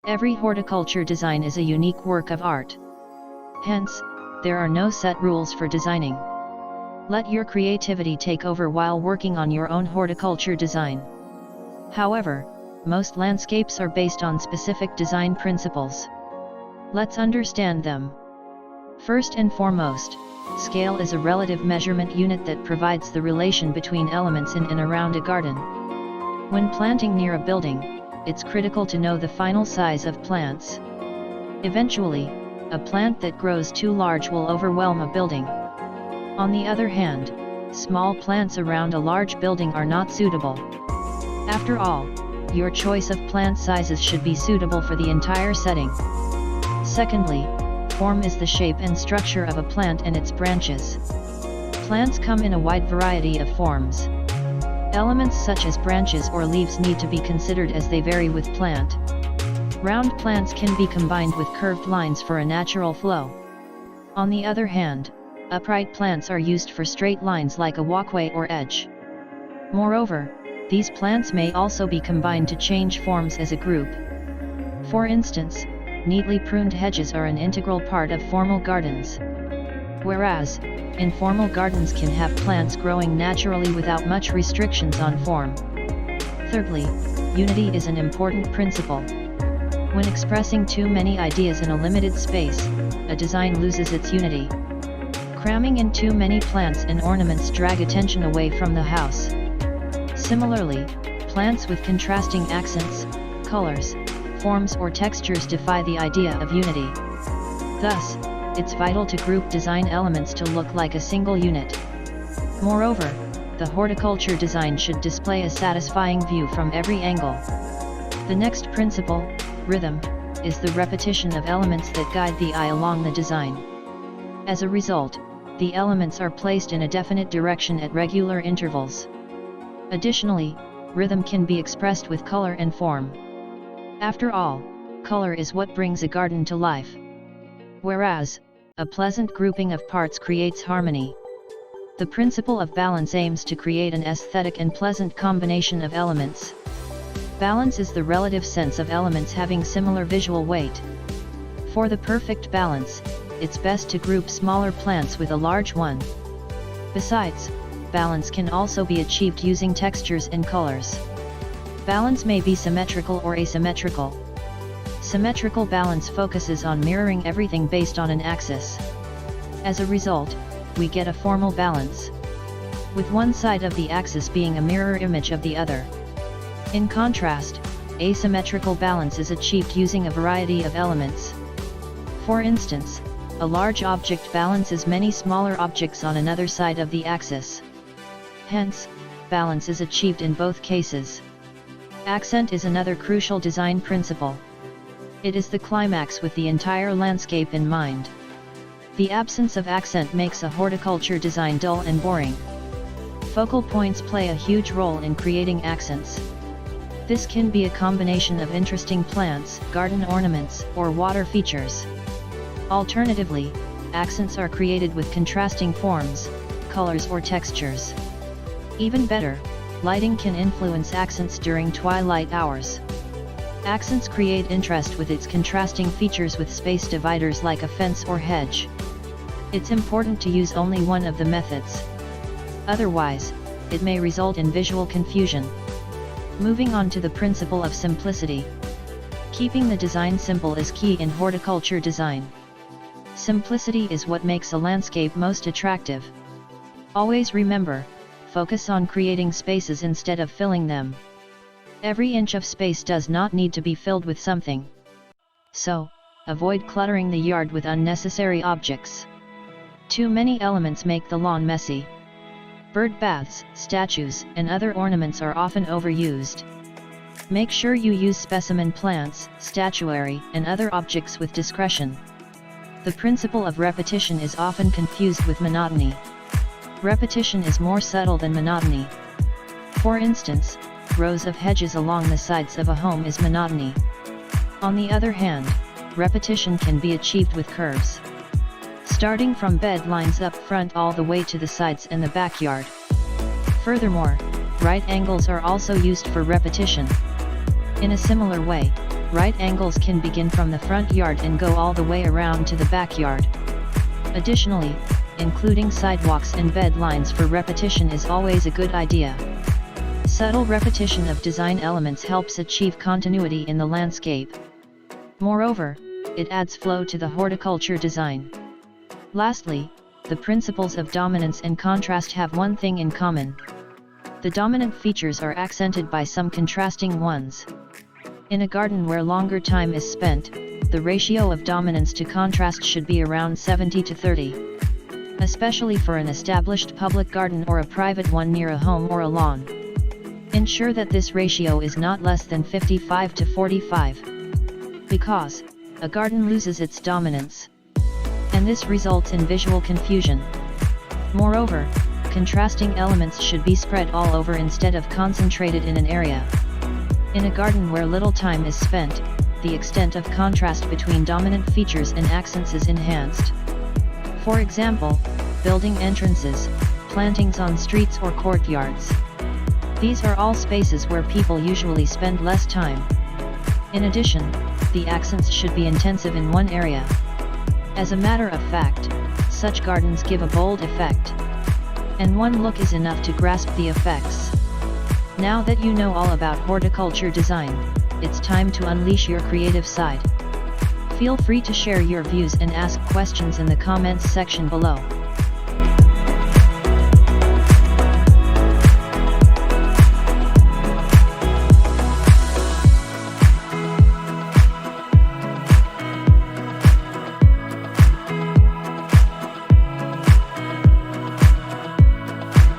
Every horticulture design is a unique work of art. Hence, there are no set rules for designing. Let your creativity take over while working on your own horticulture design. However, most landscapes are based on specific design principles. Let's understand them. First and foremost, scale is a relative measurement unit that provides the relation between elements in and around a garden. When planting near a building, it's critical to know the final size of plants. Eventually, a plant that grows too large will overwhelm a building. On the other hand, small plants around a large building are not suitable. After all, your choice of plant sizes should be suitable for the entire setting. Secondly, form is the shape and structure of a plant and its branches. Plants come in a wide variety of forms. Elements such as branches or leaves need to be considered as they vary with plant. Round plants can be combined with curved lines for a natural flow. On the other hand, upright plants are used for straight lines like a walkway or edge. Moreover, these plants may also be combined to change forms as a group. For instance, neatly pruned hedges are an integral part of formal gardens. Whereas, informal gardens can have plants growing naturally without much restrictions on form. Thirdly, unity is an important principle. When expressing too many ideas in a limited space, a design loses its unity. Cramming in too many plants and ornaments drag attention away from the house. Similarly, plants with contrasting accents, colors, forms or textures defy the idea of unity. Thus, it's vital to group design elements to look like a single unit. Moreover, the horticulture design should display a satisfying view from every angle. The next principle, rhythm, is the repetition of elements that guide the eye along the design. As a result, the elements are placed in a definite direction at regular intervals. Additionally, rhythm can be expressed with color and form. After all, color is what brings a garden to life. Whereas, a pleasant grouping of parts creates harmony. The principle of balance aims to create an aesthetic and pleasant combination of elements. Balance is the relative sense of elements having similar visual weight. For the perfect balance, it's best to group smaller plants with a large one. Besides, balance can also be achieved using textures and colors. Balance may be symmetrical or asymmetrical. Symmetrical balance focuses on mirroring everything based on an axis. As a result, we get a formal balance, with one side of the axis being a mirror image of the other. In contrast, asymmetrical balance is achieved using a variety of elements. For instance, a large object balances many smaller objects on another side of the axis. Hence, balance is achieved in both cases. Accent is another crucial design principle. It is the climax with the entire landscape in mind. The absence of accent makes a horticulture design dull and boring. Focal points play a huge role in creating accents. This can be a combination of interesting plants, garden ornaments, or water features. Alternatively, accents are created with contrasting forms, colors or textures. Even better, lighting can influence accents during twilight hours. Accents create interest with its contrasting features with space dividers like a fence or hedge. It's important to use only one of the methods. Otherwise, it may result in visual confusion. Moving on to the principle of simplicity. Keeping the design simple is key in horticulture design. Simplicity is what makes a landscape most attractive. Always remember, focus on creating spaces instead of filling them. Every inch of space does not need to be filled with something. So, avoid cluttering the yard with unnecessary objects. Too many elements make the lawn messy. Bird baths, statues, and other ornaments are often overused. Make sure you use specimen plants, statuary, and other objects with discretion. The principle of repetition is often confused with monotony. Repetition is more subtle than monotony. For instance, rows of hedges along the sides of a home is monotony. On the other hand, repetition can be achieved with curves. Starting from bed lines up front all the way to the sides and the backyard. Furthermore, right angles are also used for repetition. In a similar way, right angles can begin from the front yard and go all the way around to the backyard. Additionally, including sidewalks and bed lines for repetition is always a good idea. Subtle repetition of design elements helps achieve continuity in the landscape. Moreover, it adds flow to the horticulture design. Lastly, the principles of dominance and contrast have one thing in common. The dominant features are accented by some contrasting ones. In a garden where longer time is spent, the ratio of dominance to contrast should be around 70 to 30. Especially for an established public garden or a private one near a home or a lawn. Ensure that this ratio is not less than 55 to 45. Because, a garden loses its dominance. And this results in visual confusion. Moreover, contrasting elements should be spread all over instead of concentrated in an area. In a garden where little time is spent, the extent of contrast between dominant features and accents is enhanced. For example, building entrances, plantings on streets or courtyards. These are all spaces where people usually spend less time. In addition, the accents should be intensive in one area. As a matter of fact, such gardens give a bold effect. And one look is enough to grasp the effects. Now that you know all about horticulture design, it's time to unleash your creative side. Feel free to share your views and ask questions in the comments section below.